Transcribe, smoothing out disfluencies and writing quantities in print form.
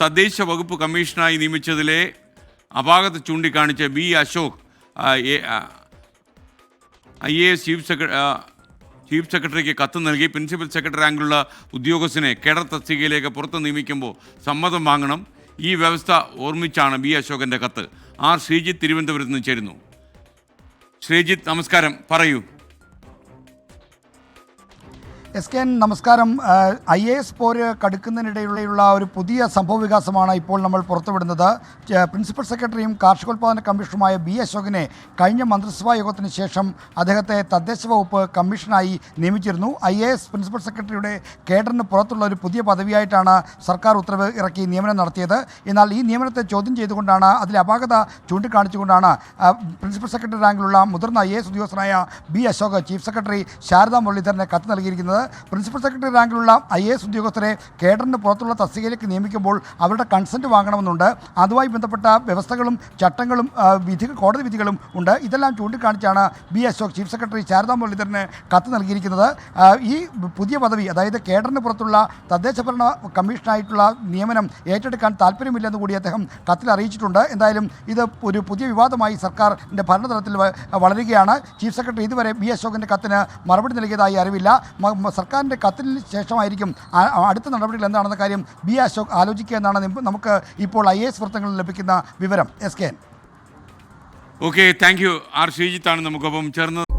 തദ്ദേശ വകുപ്പ് കമ്മീഷണറായി നിയമിച്ചതിലെ അപാകത ചൂണ്ടിക്കാണിച്ച ബി അശോക് IAS ചീഫ് സെക്രട്ടറിക്ക് കത്ത് നൽകി. പ്രിൻസിപ്പൽ സെക്രട്ടറി റാങ്കിലുള്ള ഉദ്യോഗസ്ഥനെ കേഡർ തസ്തികയിലേക്ക് പുറത്ത് നിയമിക്കുമ്പോൾ സമ്മതം വാങ്ങണം. ഈ വ്യവസ്ഥ ഓർമ്മിച്ചാണ് ബി അശോകൻ്റെ കത്ത്. ആർ ശ്രീജിത്ത് തിരുവനന്തപുരത്ത് നിന്ന് ചേരുന്നു. ശ്രീജിത്ത്, നമസ്കാരം, പറയൂ. SKN നമസ്കാരം. IAS പോര് കടുക്കുന്നതിനിടയിലുള്ള ഒരു പുതിയ സംഭവ വികാസമാണ് ഇപ്പോൾ നമ്മൾ പുറത്തുവിടുന്നത്. പ്രിൻസിപ്പൽ സെക്രട്ടറിയും കാർഷികോൽപാദന കമ്മീഷണറുമായ ബി അശോകിനെ കഴിഞ്ഞ മന്ത്രിസഭാ യോഗത്തിന് ശേഷം അദ്ദേഹത്തെ തദ്ദേശ വകുപ്പ് കമ്മീഷനായി നിയമിച്ചിരുന്നു. IAS പ്രിൻസിപ്പൽ സെക്രട്ടറിയുടെ കേഡറിന് പുറത്തുള്ള ഒരു പുതിയ പദവിയായിട്ടാണ് സർക്കാർ ഉത്തരവ് ഇറക്കി നിയമനം നടത്തിയത്. എന്നാൽ ഈ നിയമനത്തെ ചോദ്യം ചെയ്തുകൊണ്ടാണ്, അതിലെ അപാകത ചൂണ്ടിക്കാണിച്ചുകൊണ്ടാണ് പ്രിൻസിപ്പൽ സെക്രട്ടറി റാങ്കിലുള്ള മുതിർന്ന IAS ഉദ്യോഗസ്ഥനായ B Ashok chief secretary Sharada മുരളീധരനെ കത്ത് നൽകിയിരിക്കുന്നത്. പ്രിൻസിപ്പൽ സെക്രട്ടറി റാങ്കിലുള്ള IAS ഉദ്യോഗസ്ഥരെ കേഡറിന് പുറത്തുള്ള തസ്തികയിലേക്ക് നിയമിക്കുമ്പോൾ അവരുടെ കൺസെൻറ്റ് വാങ്ങണമെന്നുണ്ട്. അതുമായി ബന്ധപ്പെട്ട വ്യവസ്ഥകളും ചട്ടങ്ങളും കോടതി വിധികളും ഉണ്ട്. ഇതെല്ലാം ചൂണ്ടിക്കാണിച്ചാണ് B Ashok chief secretary Sharada മുരളീധരന് കത്ത് നൽകിയിരിക്കുന്നത്. ഈ പുതിയ പദവി, അതായത് കേഡറിന് പുറത്തുള്ള തദ്ദേശ ഭരണ കമ്മീഷനായിട്ടുള്ള നിയമനം ഏറ്റെടുക്കാൻ താല്പര്യമില്ലെന്ന് കൂടി അദ്ദേഹം കത്തിൽ അറിയിച്ചിട്ടുണ്ട്. എന്തായാലും ഇത് ഒരു പുതിയ വിവാദമായി സർക്കാരിൻ്റെ ഭരണതലത്തിൽ വളരുകയാണ്. ചീഫ് സെക്രട്ടറി ഇതുവരെ ബി അശോകിൻ്റെ കത്തിന് മറുപടി നൽകിയതായി അറിവില്ല. സർക്കാരിൻ്റെ കത്തിന് ശേഷമായിരിക്കും അടുത്ത നടപടികൾ എന്താണെന്ന കാര്യം ബി അശോക് ആലോചിക്കുക എന്നാണ് നമുക്ക് ഇപ്പോൾ IAS വൃത്തങ്ങളിൽ ലഭിക്കുന്ന വിവരം. SKN. Okay, thank you. R ശ്രീജിത്താണ് നമുക്കൊപ്പം ചേർന്നത്.